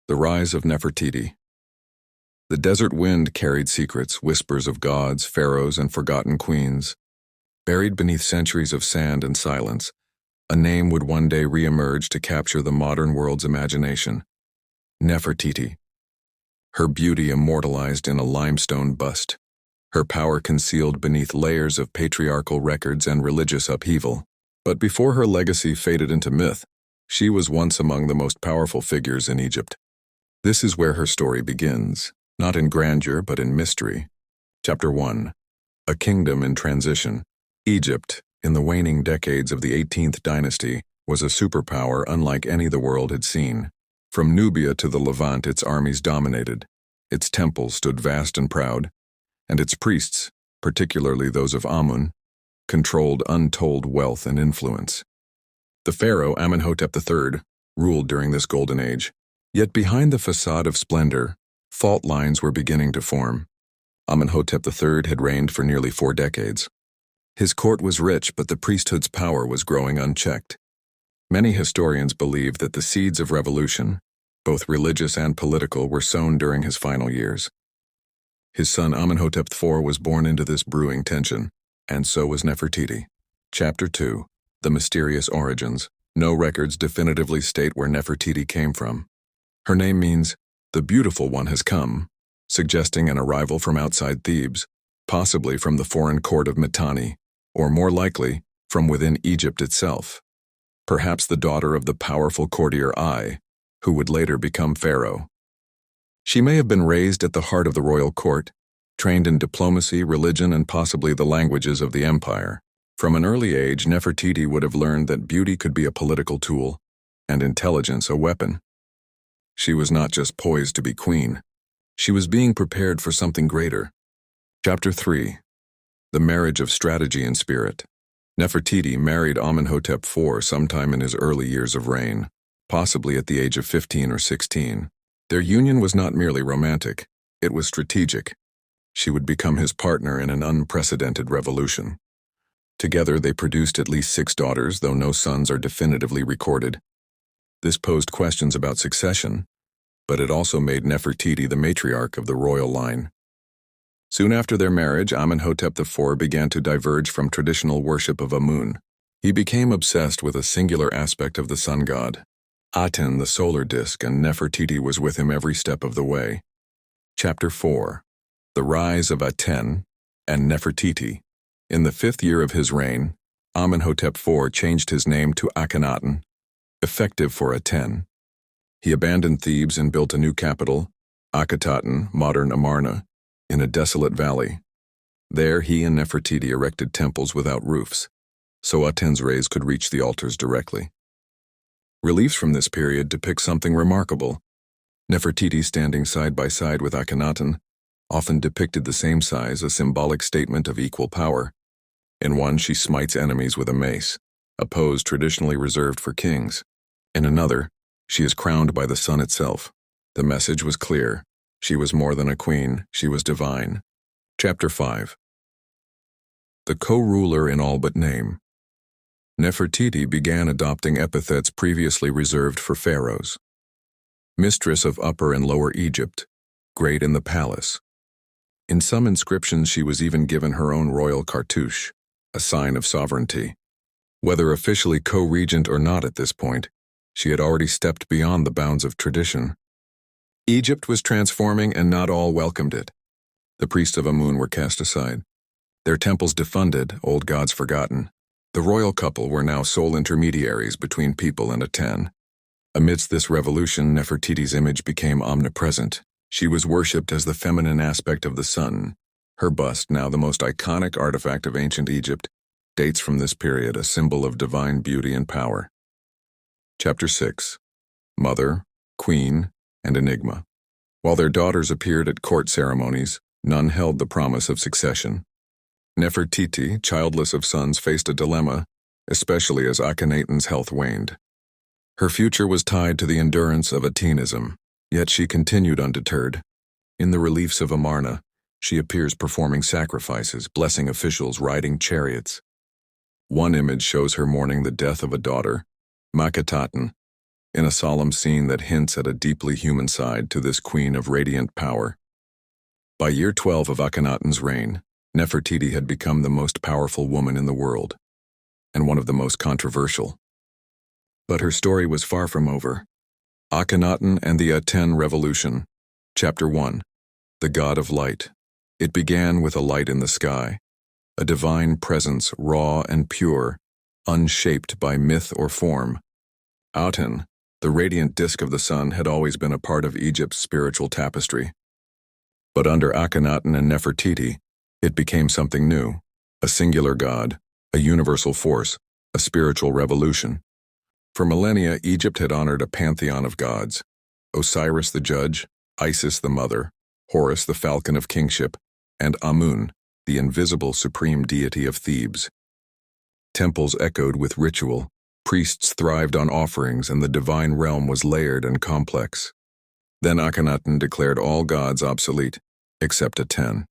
The rise of Nefertiti. The desert wind carried secrets, whispers of gods, pharaohs, and forgotten queens. Buried beneath centuries of sand and silence, a name would one day re-emerge to capture the modern world's imagination. Nefertiti. Her beauty immortalized in a limestone bust. Her power concealed beneath layers of patriarchal records and religious upheaval. But before her legacy faded into myth, she was once among the most powerful figures in Egypt. This is where her story begins, not in grandeur but in mystery. Chapter 1. A Kingdom in Transition. Egypt, in the waning decades of the 18th dynasty, was a superpower unlike any the world had seen. From Nubia to the Levant, its armies dominated. Its temples stood vast and proud, and its priests, particularly those of Amun, controlled untold wealth and influence. The pharaoh Amenhotep III ruled during this golden age. Yet behind the facade of splendor, fault lines were beginning to form. Amenhotep III had reigned for nearly 4 decades. His court was rich, but the priesthood's power was growing unchecked. Many historians believe that the seeds of revolution, both religious and political, were sown during his final years. His son Amenhotep IV was born into this brewing tension, and so was Nefertiti. Chapter 2. The Mysterious Origins. No records definitively state where Nefertiti came from. Her name means, "the beautiful one has come," suggesting an arrival from outside Thebes, possibly from the foreign court of Mitanni, or more likely, from within Egypt itself. Perhaps the daughter of the powerful courtier Ai, who would later become pharaoh. She may have been raised at the heart of the royal court, trained in diplomacy, religion, and possibly the languages of the empire. From an early age, Nefertiti would have learned that beauty could be a political tool, and intelligence a weapon. She was not just poised to be queen. She was being prepared for something greater. Chapter 3. The Marriage of Strategy and Spirit. Nefertiti married Amenhotep IV sometime in his early years of reign, possibly at the age of 15 or 16. Their union was not merely romantic, it was strategic. She would become his partner in an unprecedented revolution. Together they produced at least 6 daughters, though no sons are definitively recorded. This posed questions about succession, but it also made Nefertiti the matriarch of the royal line. Soon after their marriage, Amenhotep IV began to diverge from traditional worship of Amun. He became obsessed with a singular aspect of the sun god, Aten, the solar disk, and Nefertiti was with him every step of the way. Chapter 4. The Rise of Aten and Nefertiti. In the 5th year of his reign, Amenhotep IV changed his name to Akhenaten, effective for Aten. He abandoned Thebes and built a new capital, Akhetaten, modern Amarna, in a desolate valley. There he and Nefertiti erected temples without roofs, so Aten's rays could reach the altars directly. Reliefs from this period depict something remarkable. Nefertiti standing side by side with Akhenaten, often depicted the same size, a symbolic statement of equal power. In one, she smites enemies with a mace, a pose traditionally reserved for kings. In another, she is crowned by the sun itself. The message was clear. She was more than a queen, she was divine. Chapter 5. The co-ruler in all but name. Nefertiti began adopting epithets previously reserved for pharaohs. Mistress of Upper and Lower Egypt, great in the palace. In some inscriptions she was even given her own royal cartouche, a sign of sovereignty. Whether officially co-regent or not at this point, she had already stepped beyond the bounds of tradition. Egypt was transforming and not all welcomed it. The priests of Amun were cast aside. Their temples defunded, old gods forgotten. The royal couple were now sole intermediaries between people and Aten. Amidst this revolution, Nefertiti's image became omnipresent. She was worshipped as the feminine aspect of the sun. Her bust, now the most iconic artifact of ancient Egypt, dates from this period, a symbol of divine beauty and power. Chapter 6. Mother, Queen, and Enigma. While their daughters appeared at court ceremonies, none held the promise of succession. Nefertiti, childless of sons, faced a dilemma, especially as Akhenaten's health waned. Her future was tied to the endurance of Atenism, yet she continued undeterred. In the reliefs of Amarna, she appears performing sacrifices, blessing officials, riding chariots. One image shows her mourning the death of a daughter, Akhetaten. in a solemn scene that hints at a deeply human side to this queen of radiant power. By year 12 of Akhenaten's reign, Nefertiti had become the most powerful woman in the world, and one of the most controversial. But her story was far from over. Akhenaten and the Aten Revolution. Chapter 1. The God of Light. It began with a light in the sky, a divine presence raw and pure, unshaped by myth or form. Aten, the radiant disk of the sun, had always been a part of Egypt's spiritual tapestry. But under Akhenaten and Nefertiti, it became something new, a singular god, a universal force, a spiritual revolution. For millennia, Egypt had honored a pantheon of gods: Osiris the judge, Isis the mother, Horus the falcon of kingship, and Amun, the invisible supreme deity of Thebes. Temples echoed with ritual, priests thrived on offerings, and the divine realm was layered and complex. Then Akhenaten declared all gods obsolete, except Aten.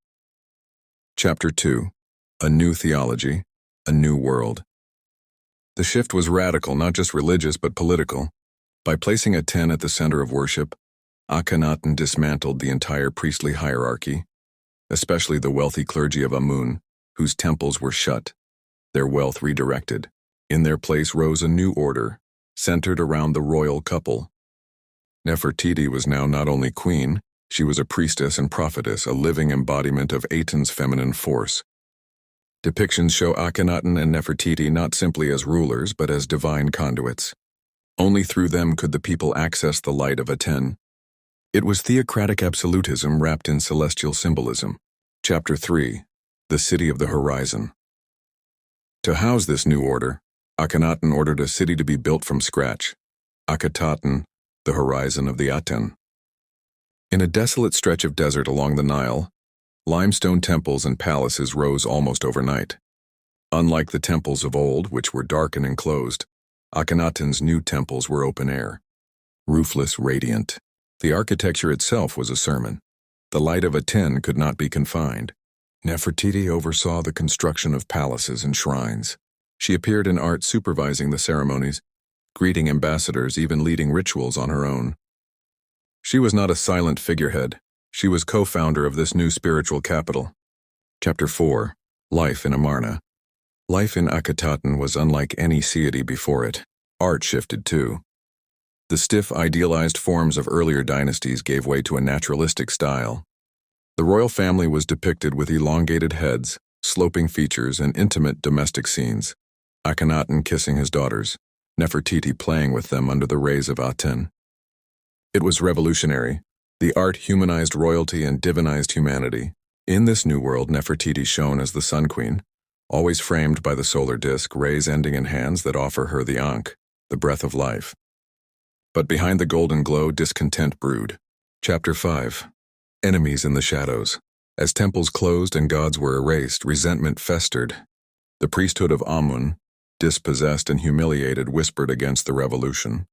Chapter 2. A New Theology, a New World. The shift was radical, not just religious but political. By placing Aten at the center of worship, Akhenaten dismantled the entire priestly hierarchy, especially the wealthy clergy of Amun, whose temples were shut, their wealth redirected. In their place rose a new order, centered around the royal couple. Nefertiti was now not only queen, she was a priestess and prophetess, a living embodiment of Aten's feminine force. Depictions show Akhenaten and Nefertiti not simply as rulers but as divine conduits. Only through them could the people access the light of Aten. It was theocratic absolutism wrapped in celestial symbolism. Chapter 3. The City of the Horizon. To house this new order, Akhenaten ordered a city to be built from scratch, Akhetaten, the horizon of the Aten. In a desolate stretch of desert along the Nile, limestone temples and palaces rose almost overnight. Unlike the temples of old, which were dark and enclosed, Akhenaten's new temples were open air, roofless, radiant. The architecture itself was a sermon. The light of Aten could not be confined. Nefertiti oversaw the construction of palaces and shrines. She appeared in art supervising the ceremonies, greeting ambassadors, even leading rituals on her own. She was not a silent figurehead. She was co-founder of this new spiritual capital. Chapter 4. Life in Amarna. Life in Akhetaten was unlike any deity before it. Art shifted too. The stiff, idealized forms of earlier dynasties gave way to a naturalistic style. The royal family was depicted with elongated heads, sloping features, and intimate domestic scenes. Akhenaten kissing his daughters, Nefertiti playing with them under the rays of Aten. It was revolutionary. The art humanized royalty and divinized humanity. In this new world, Nefertiti shone as the Sun Queen, always framed by the solar disk, rays ending in hands that offer her the Ankh, the breath of life. But behind the golden glow, discontent brewed. Chapter 5. Enemies in the shadows. As temples closed and gods were erased, resentment festered. The priesthood of Amun, dispossessed and humiliated, whispered against the revolution.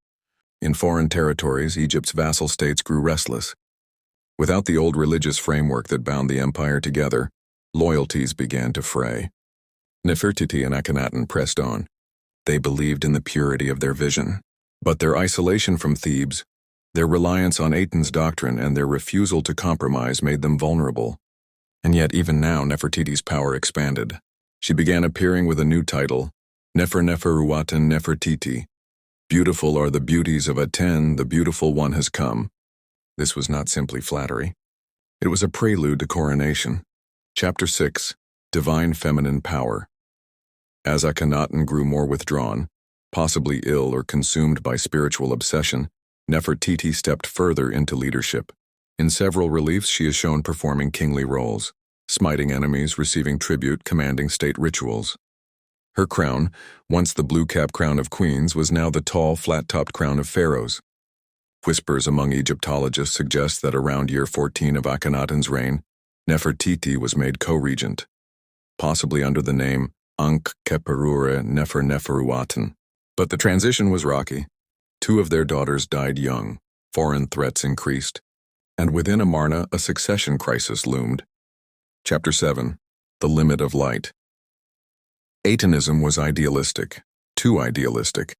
In foreign territories, Egypt's vassal states grew restless. Without the old religious framework that bound the empire together, loyalties began to fray. Nefertiti and Akhenaten pressed on. They believed in the purity of their vision. But their isolation from Thebes, their reliance on Aten's doctrine, and their refusal to compromise made them vulnerable. And yet even now Nefertiti's power expanded. She began appearing with a new title, Neferuaten Nefertiti. Beautiful are the beauties of Aten, the beautiful one has come. This was not simply flattery. It was a prelude to coronation. Chapter 6. Divine Feminine Power. As Akhenaten grew more withdrawn, possibly ill or consumed by spiritual obsession, Nefertiti stepped further into leadership. In several reliefs she is shown performing kingly roles, smiting enemies, receiving tribute, commanding state rituals. Her crown, once the blue-cap crown of queens, was now the tall, flat-topped crown of pharaohs. Whispers among Egyptologists suggest that around year 14 of Akhenaten's reign, Nefertiti was made co-regent, possibly under the name Neferuaten. But the transition was rocky. 2 of their daughters died young, foreign threats increased, and within Amarna a succession crisis loomed. Chapter 7. The Limit of Light. Atenism was idealistic, too idealistic.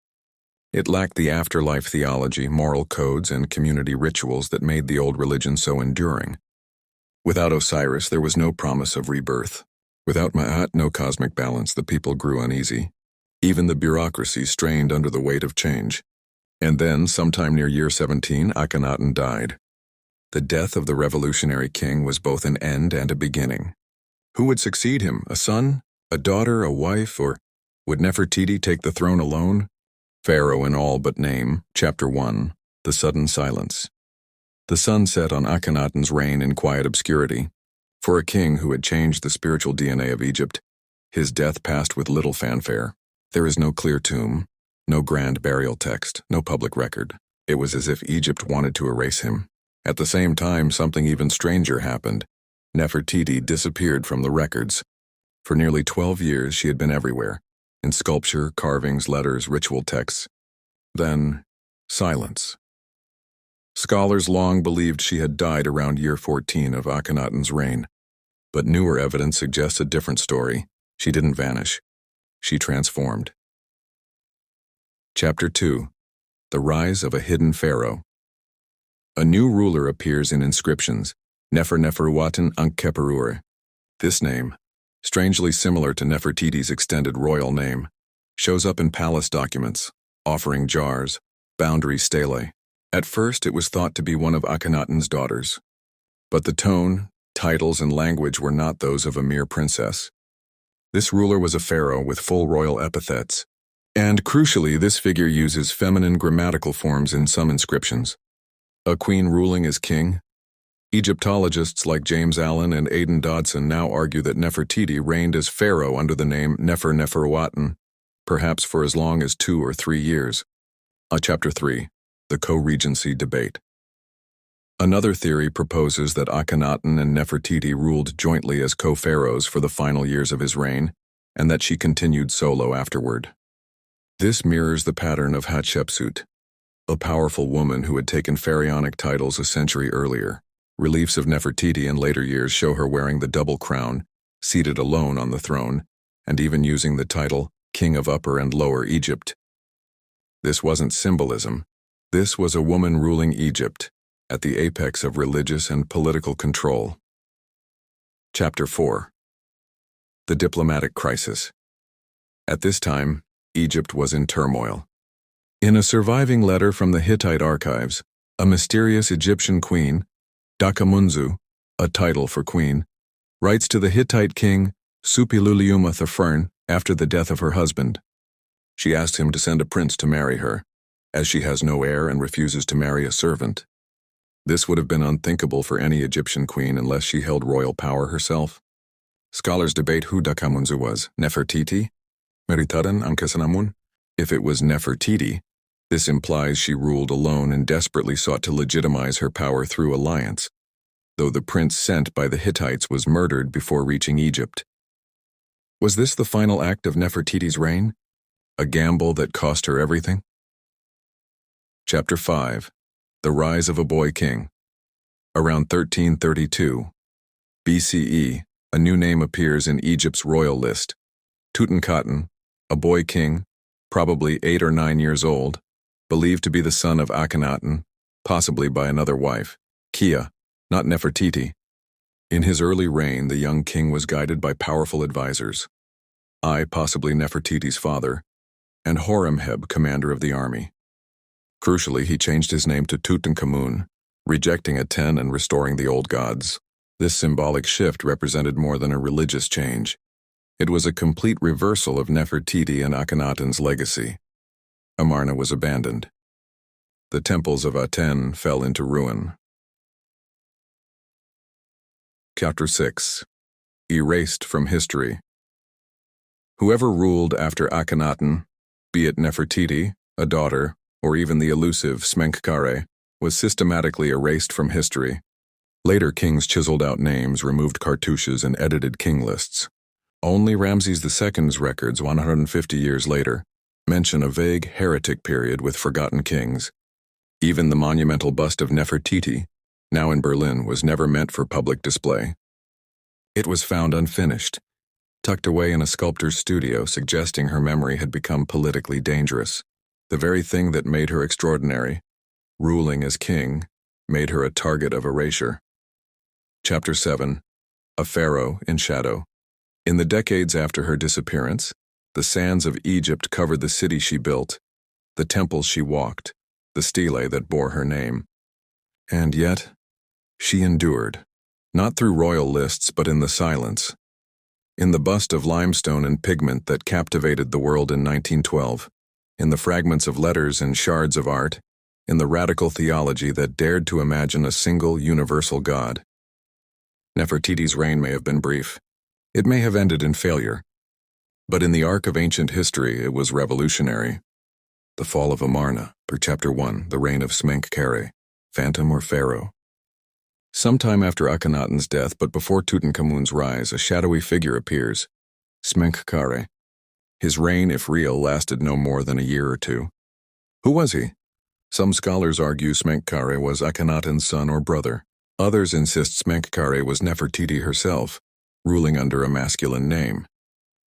It lacked the afterlife theology, moral codes, and community rituals that made the old religion so enduring. Without Osiris, there was no promise of rebirth. Without Ma'at, no cosmic balance. The people grew uneasy. Even the bureaucracy strained under the weight of change. And then, sometime near year 17, Akhenaten died. The death of the revolutionary king was both an end and a beginning. Who would succeed him? A son? A daughter? A wife? Or would Nefertiti take the throne alone? Pharaoh in all but name, Chapter 1, The Sudden Silence. The sun set on Akhenaten's reign in quiet obscurity. For a king who had changed the spiritual DNA of Egypt, his death passed with little fanfare. There is no clear tomb, no grand burial text, no public record. It was as if Egypt wanted to erase him. At the same time, something even stranger happened. Nefertiti disappeared from the records. For nearly 12 years, she had been everywhere, in sculpture, carvings, letters, ritual texts. Then, silence. Scholars long believed she had died around year 14 of Akhenaten's reign, but newer evidence suggests a different story. She didn't vanish. She transformed. Chapter 2. The Rise of a Hidden Pharaoh. A new ruler appears in inscriptions, Neferneferuaten Ankheperure. This name, strangely similar to Nefertiti's extended royal name, shows up in palace documents, offering jars, boundary stele. At first, it was thought to be one of Akhenaten's daughters. But the tone, titles, and language were not those of a mere princess. This ruler was a pharaoh with full royal epithets. And crucially, this figure uses feminine grammatical forms in some inscriptions. A queen ruling as king? Egyptologists like James Allen and Aidan Dodson now argue that Nefertiti reigned as pharaoh under the name Neferneferuaten, perhaps for as long as 2 or 3 years. Chapter 3. The Co-regency Debate. Another theory proposes that Akhenaten and Nefertiti ruled jointly as co-pharaohs for the final years of his reign, and that she continued solo afterward. This mirrors the pattern of Hatshepsut, a powerful woman who had taken pharaonic titles a century earlier. Reliefs of Nefertiti in later years show her wearing the double crown, seated alone on the throne, and even using the title King of Upper and Lower Egypt. This wasn't symbolism. This was a woman ruling Egypt, at the apex of religious and political control. Chapter 4. The Diplomatic Crisis. At this time, Egypt was in turmoil. In a surviving letter from the Hittite archives, a mysterious Egyptian queen, Dakamunzu, a title for queen, writes to the Hittite king Suppiluliuma III after the death of her husband. She asks him to send a prince to marry her, as she has no heir and refuses to marry a servant. This would have been unthinkable for any Egyptian queen unless she held royal power herself. Scholars debate who Dakamunzu was, Nefertiti? Meritaden Ankhesenamun? If it was Nefertiti, this implies she ruled alone and desperately sought to legitimize her power through alliance, though the prince sent by the Hittites was murdered before reaching Egypt. Was this the final act of Nefertiti's reign? A gamble that cost her everything? Chapter 5. The Rise of a Boy King. Around 1332 BCE, a new name appears in Egypt's royal list. Tutankhaten, a boy king, probably 8 or 9 years old, believed to be the son of Akhenaten, possibly by another wife, Kia, not Nefertiti. In his early reign, the young king was guided by powerful advisors. Possibly Nefertiti's father, and Horemheb, commander of the army. Crucially, he changed his name to Tutankhamun, rejecting Aten and restoring the old gods. This symbolic shift represented more than a religious change. It was a complete reversal of Nefertiti and Akhenaten's legacy. Amarna was abandoned. The temples of Aten fell into ruin. Chapter 6. Erased from history. Whoever ruled after Akhenaten, be it Nefertiti, a daughter, or even the elusive Smenkhkare, was systematically erased from history. Later kings chiseled out names, removed cartouches, and edited king lists. Only Ramses II's records 150 years later mention a vague heretic period with forgotten kings. Even the monumental bust of Nefertiti, now in Berlin, was never meant for public display. It was found unfinished, tucked away in a sculptor's studio, suggesting her memory had become politically dangerous. The very thing that made her extraordinary, ruling as king, made her a target of erasure. Chapter 7. A Pharaoh in Shadow. In the decades after her disappearance, the sands of Egypt covered the city she built, the temples she walked, the stelae that bore her name. And yet, she endured, not through royal lists but in the silence. In the bust of limestone and pigment that captivated the world in 1912, in the fragments of letters and shards of art, in the radical theology that dared to imagine a single universal God. Nefertiti's reign may have been brief. It may have ended in failure. But in the arc of ancient history, it was revolutionary. The fall of Amarna, per Chapter 1, the reign of Smenkhkare, phantom or pharaoh. Sometime after Akhenaten's death, but before Tutankhamun's rise, a shadowy figure appears, Smenkhkare. His reign, if real, lasted no more than a year or two. Who was he? Some scholars argue Smenkhkare was Akhenaten's son or brother. Others insist Smenkhkare was Nefertiti herself, ruling under a masculine name.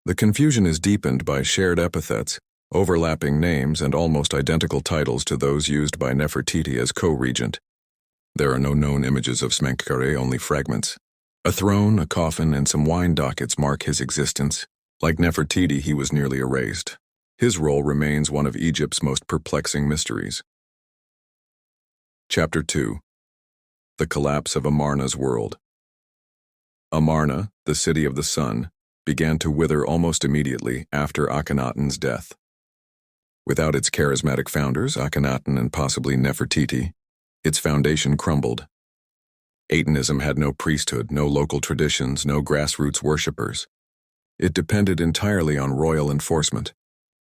The confusion is deepened by shared epithets, overlapping names, and almost identical titles to those used by Nefertiti as co-regent. There are no known images of Smenkhkare, only fragments. A throne, a coffin, and some wine dockets mark his existence. Like Nefertiti, he was nearly erased. His role remains one of Egypt's most perplexing mysteries. Chapter 2. The Collapse of Amarna's World. Amarna, the city of the sun, began to wither almost immediately after Akhenaten's death. Without its charismatic founders, Akhenaten and possibly Nefertiti, its foundation crumbled. Atenism had no priesthood, no local traditions, no grassroots worshippers. It depended entirely on royal enforcement.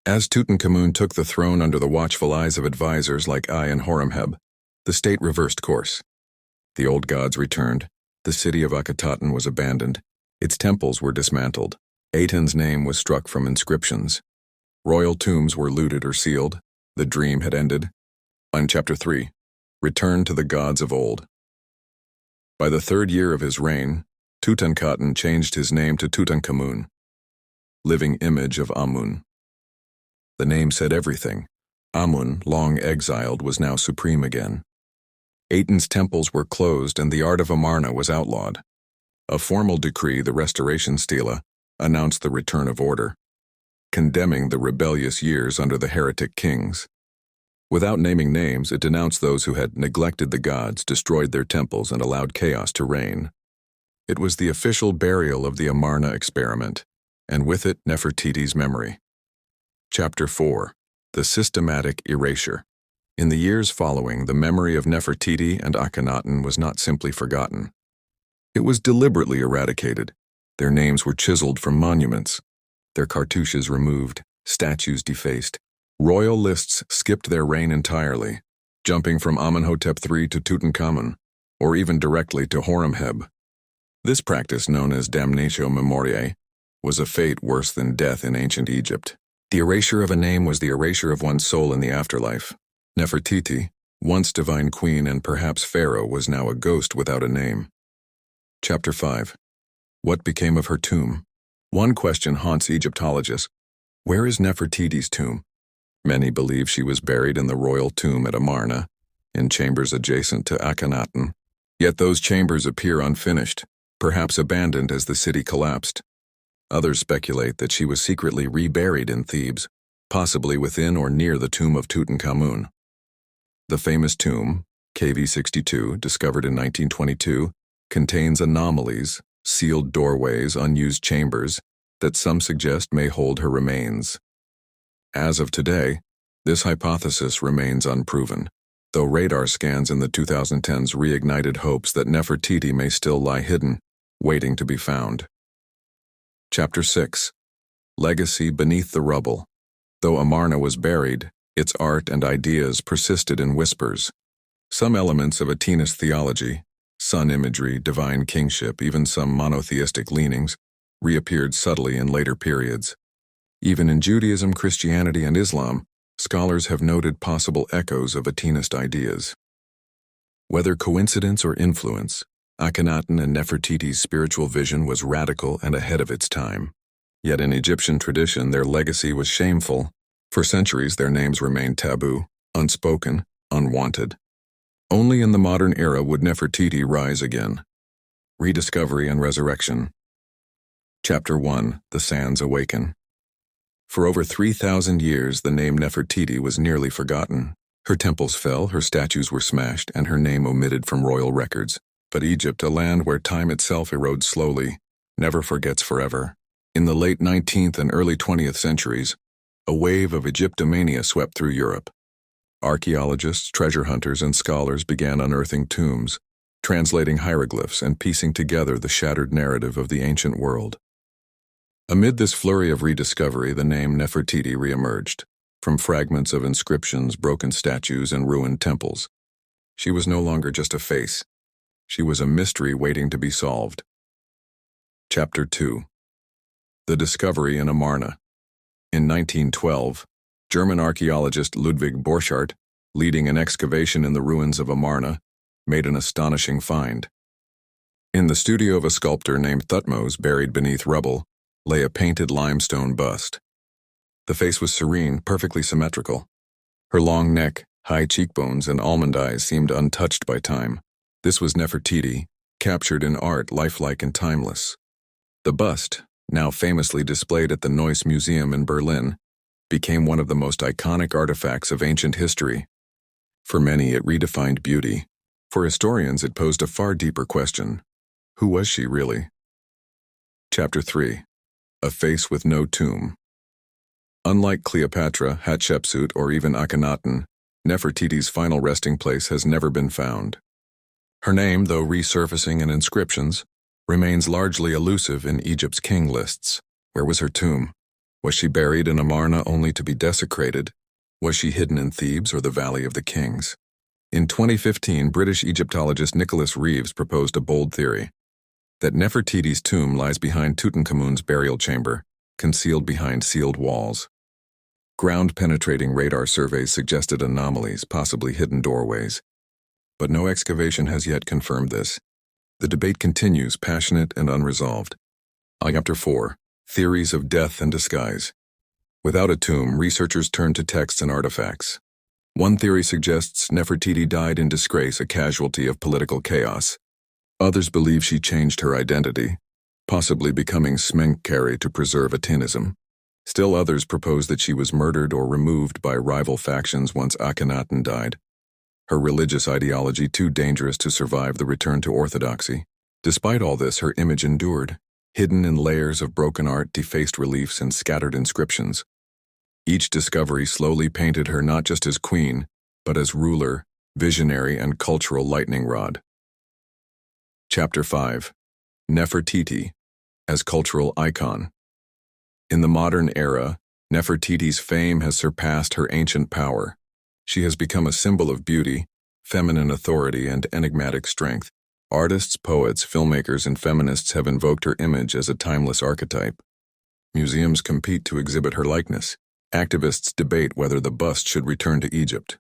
As Tutankhamun took the throne under the watchful eyes of advisors like Ay and Horemheb, the state reversed course. The old gods returned, the city of Akhetaten was abandoned, its temples were dismantled, Aten's name was struck from inscriptions. Royal tombs were looted or sealed, the dream had ended. On Chapter 3. Return to the gods of old. By the third year of his reign, Tutankhaten changed his name to Tutankhamun, living image of Amun. The name said everything. Amun, long exiled, was now supreme again. Aten's temples were closed and the art of Amarna was outlawed. A formal decree, the Restoration Stela, announced the return of order, condemning the rebellious years under the heretic kings. Without naming names, it denounced those who had neglected the gods, destroyed their temples, and allowed chaos to reign. It was the official burial of the Amarna experiment, and with it Nefertiti's memory. Chapter 4. The Systematic Erasure. In the years following, the memory of Nefertiti and Akhenaten was not simply forgotten. It was deliberately eradicated. Their names were chiseled from monuments, their cartouches removed, statues defaced. Royal lists skipped their reign entirely, jumping from Amenhotep III to Tutankhamun, or even directly to Horemheb. This practice, known as damnatio memoriae, was a fate worse than death in ancient Egypt. The erasure of a name was the erasure of one's soul in the afterlife. Nefertiti, once divine queen and perhaps pharaoh, was now a ghost without a name. Chapter 5. What became of her tomb? One question haunts Egyptologists. Where is Nefertiti's tomb? Many believe she was buried in the royal tomb at Amarna, in chambers adjacent to Akhenaten. Yet those chambers appear unfinished, perhaps abandoned as the city collapsed. Others speculate that she was secretly reburied in Thebes, possibly within or near the tomb of Tutankhamun. The famous tomb, KV62, discovered in 1922, contains anomalies, sealed doorways, unused chambers, that some suggest may hold her remains. As of today, this hypothesis remains unproven, though radar scans in the 2010s reignited hopes that Nefertiti may still lie hidden, waiting to be found. Chapter 6. Legacy Beneath the Rubble. Though Amarna was buried, its art and ideas persisted in whispers. Some elements of Atenist theology, sun imagery, divine kingship, even some monotheistic leanings, reappeared subtly in later periods. Even in Judaism, Christianity, and Islam, scholars have noted possible echoes of Atenist ideas. Whether coincidence or influence, Akhenaten and Nefertiti's spiritual vision was radical and ahead of its time. Yet in Egyptian tradition, their legacy was shameful. For centuries, their names remained taboo, unspoken, unwanted. Only in the modern era would Nefertiti rise again. Rediscovery and Resurrection. Chapter 1: The Sands Awaken. For over 3,000 years, the name Nefertiti was nearly forgotten. Her temples fell, her statues were smashed, and her name omitted from royal records. But Egypt, a land where time itself erodes slowly, never forgets forever. In the late 19th and early 20th centuries, a wave of Egyptomania swept through Europe. Archaeologists, treasure hunters, and scholars began unearthing tombs, translating hieroglyphs, and piecing together the shattered narrative of the ancient world. Amid this flurry of rediscovery, the name Nefertiti reemerged, from fragments of inscriptions, broken statues, and ruined temples. She was no longer just a face. She was a mystery waiting to be solved. Chapter 2: The Discovery in Amarna. In 1912, German archaeologist Ludwig Borchardt, leading an excavation in the ruins of Amarna, made an astonishing find. In the studio of a sculptor named Thutmose, buried beneath rubble, lay a painted limestone bust. The face was serene, perfectly symmetrical. Her long neck, high cheekbones, and almond eyes seemed untouched by time. This was Nefertiti, captured in art lifelike and timeless. The bust, now famously displayed at the Neuss Museum in Berlin, became one of the most iconic artifacts of ancient history. For many, it redefined beauty. For historians, it posed a far deeper question. Who was she really? Chapter 3: A Face with No Tomb. Unlike Cleopatra, Hatshepsut, or even Akhenaten, Nefertiti's final resting place has never been found. Her name, though resurfacing in inscriptions, remains largely elusive in Egypt's king lists. Where was her tomb? Was she buried in Amarna only to be desecrated? Was she hidden in Thebes or the Valley of the Kings? In 2015, British Egyptologist Nicholas Reeves proposed a bold theory: that Nefertiti's tomb lies behind Tutankhamun's burial chamber, concealed behind sealed walls. Ground-penetrating radar surveys suggested anomalies, possibly hidden doorways. But no excavation has yet confirmed this. The debate continues, passionate and unresolved. Chapter 4: Theories of Death and Disguise. Without a tomb, researchers turn to texts and artifacts. One theory suggests Nefertiti died in disgrace, a casualty of political chaos. Others believe she changed her identity, possibly becoming Smenkhkare to preserve Atenism. Still others propose that she was murdered or removed by rival factions once Akhenaten died. Her religious ideology too dangerous to survive the return to orthodoxy. Despite all this, her image endured, hidden in layers of broken art, defaced reliefs, and scattered inscriptions. Each discovery slowly painted her not just as queen, but as ruler, visionary, and cultural lightning rod. Chapter 5: Nefertiti as cultural icon. In the modern era, Nefertiti's fame has surpassed her ancient power. She has become a symbol of beauty, feminine authority, and enigmatic strength. Artists, poets, filmmakers, and feminists have invoked her image as a timeless archetype. Museums compete to exhibit her likeness. Activists debate whether the bust should return to Egypt.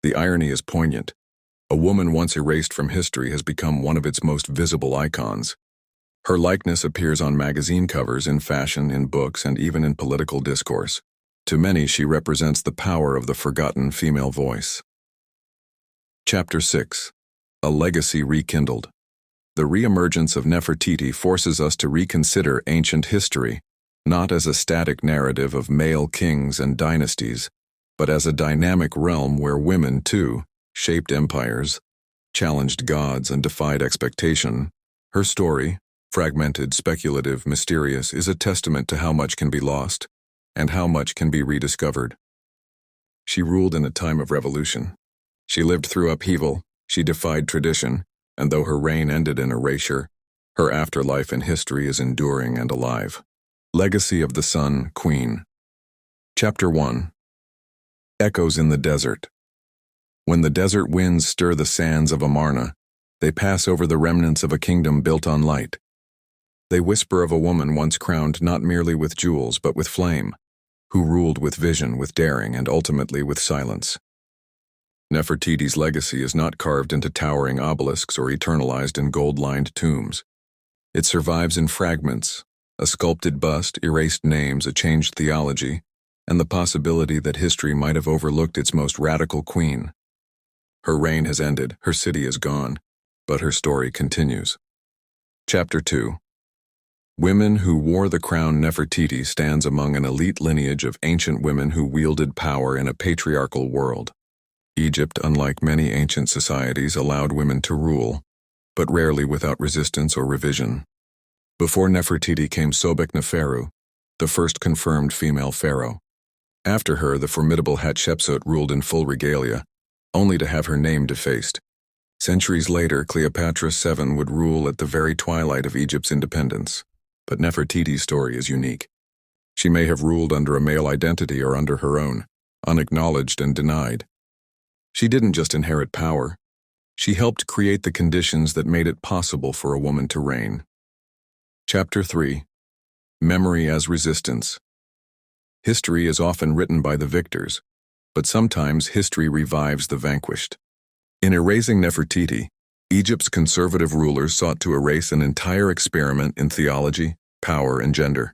The irony is poignant. A woman once erased from history has become one of its most visible icons. Her likeness appears on magazine covers, in fashion, in books, and even in political discourse. To many, she represents the power of the forgotten female voice. Chapter 6: A Legacy Rekindled. The reemergence of Nefertiti forces us to reconsider ancient history, not as a static narrative of male kings and dynasties, but as a dynamic realm where women, too, shaped empires, challenged gods, and defied expectation. Her story, fragmented, speculative, mysterious, is a testament to how much can be lost and how much can be rediscovered. She ruled in a time of revolution. She lived through upheaval, she defied tradition, and though her reign ended in erasure, her afterlife in history is enduring and alive. Legacy of the Sun, Queen. Chapter 1: Echoes in the Desert. When the desert winds stir the sands of Amarna, they pass over the remnants of a kingdom built on light. They whisper of a woman once crowned not merely with jewels but with flame, who ruled with vision, with daring, and ultimately with silence. Nefertiti's legacy is not carved into towering obelisks or eternalized in gold-lined tombs. It survives in fragments, a sculpted bust, erased names, a changed theology, and the possibility that history might have overlooked its most radical queen. Her reign has ended, her city is gone, but her story continues. Chapter 2. Women who wore the crown. Nefertiti stands among an elite lineage of ancient women who wielded power in a patriarchal world. Egypt, unlike many ancient societies, allowed women to rule, but rarely without resistance or revision. Before Nefertiti came Sobekneferu, the first confirmed female pharaoh. After her, the formidable Hatshepsut ruled in full regalia, only to have her name defaced. Centuries later, Cleopatra VII would rule at the very twilight of Egypt's independence. But Nefertiti's story is unique. She may have ruled under a male identity or under her own, unacknowledged and denied. She didn't just inherit power. She helped create the conditions that made it possible for a woman to reign. Chapter 3. Memory as Resistance. History is often written by the victors, but sometimes history revives the vanquished. In erasing Nefertiti, Egypt's conservative rulers sought to erase an entire experiment in theology, power, and gender.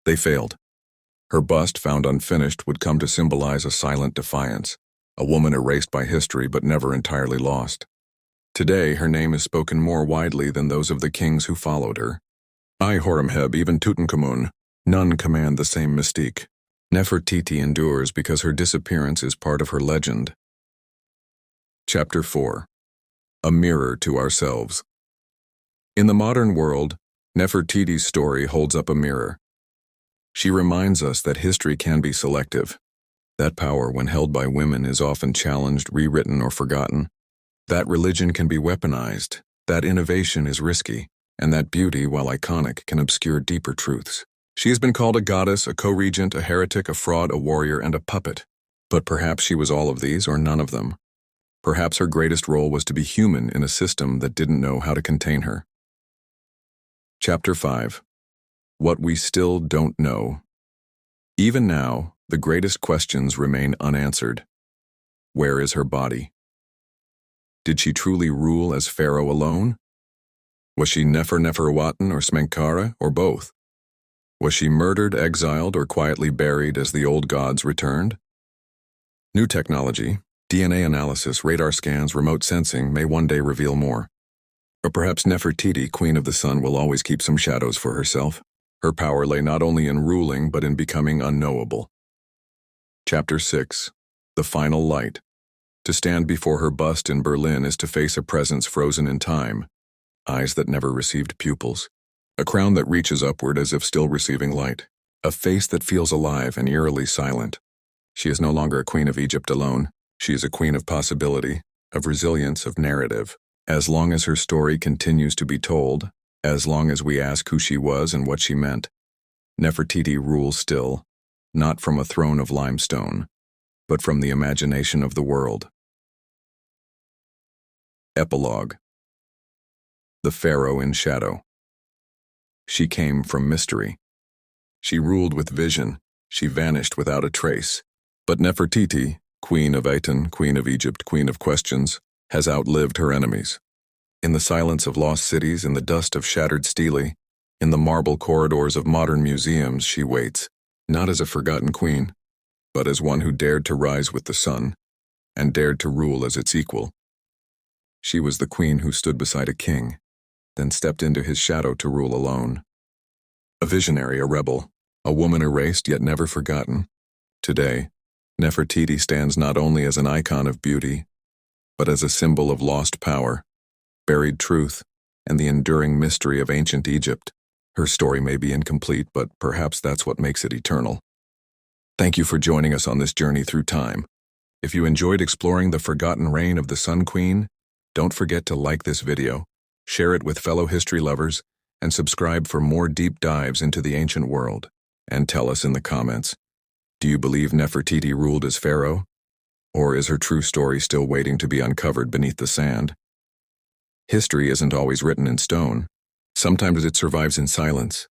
They failed. Her bust, found unfinished, would come to symbolize a silent defiance, a woman erased by history but never entirely lost. Today, her name is spoken more widely than those of the kings who followed her. Horemheb, even Tutankhamun, none command the same mystique. Nefertiti endures because her disappearance is part of her legend. Chapter 4. A mirror to ourselves. In the modern world, Nefertiti's story holds up a mirror. She reminds us that history can be selective. That power, when held by women, is often challenged, rewritten, or forgotten. That religion can be weaponized, that innovation is risky, and that beauty, while iconic, can obscure deeper truths. She has been called a goddess, a co-regent, a heretic, a fraud, a warrior, and a puppet. But perhaps she was all of these or none of them. Perhaps her greatest role was to be human in a system that didn't know how to contain her. Chapter 5. What we still don't know. Even now, the greatest questions remain unanswered. Where is her body? Did she truly rule as pharaoh alone? Was she Neferuaten or Smenkhare, or both? Was she murdered, exiled, or quietly buried as the old gods returned? New technology, DNA analysis, radar scans, remote sensing may one day reveal more. Or perhaps Nefertiti, Queen of the Sun, will always keep some shadows for herself. Her power lay not only in ruling but in becoming unknowable. Chapter 6. The Final Light. To stand before her bust in Berlin is to face a presence frozen in time, eyes that never received pupils, a crown that reaches upward as if still receiving light, a face that feels alive and eerily silent. She is no longer a queen of Egypt alone. She is a queen of possibility, of resilience, of narrative. As long as her story continues to be told, as long as we ask who she was and what she meant, Nefertiti rules still, not from a throne of limestone, but from the imagination of the world. Epilogue. The Pharaoh in Shadow. She came from mystery. She ruled with vision. She vanished without a trace. But Nefertiti, Queen of Aten, Queen of Egypt, Queen of Questions, has outlived her enemies. In the silence of lost cities, in the dust of shattered stelae, in the marble corridors of modern museums, she waits, not as a forgotten queen, but as one who dared to rise with the sun, and dared to rule as its equal. She was the queen who stood beside a king, then stepped into his shadow to rule alone. A visionary, a rebel, a woman erased yet never forgotten. Today, Nefertiti stands not only as an icon of beauty, but as a symbol of lost power, buried truth, and the enduring mystery of ancient Egypt. Her story may be incomplete, but perhaps that's what makes it eternal. Thank you for joining us on this journey through time. If you enjoyed exploring the forgotten reign of the Sun Queen, don't forget to like this video, share it with fellow history lovers, and subscribe for more deep dives into the ancient world. And tell us in the comments, do you believe Nefertiti ruled as pharaoh? Or is her true story still waiting to be uncovered beneath the sand? History isn't always written in stone. Sometimes it survives in silence,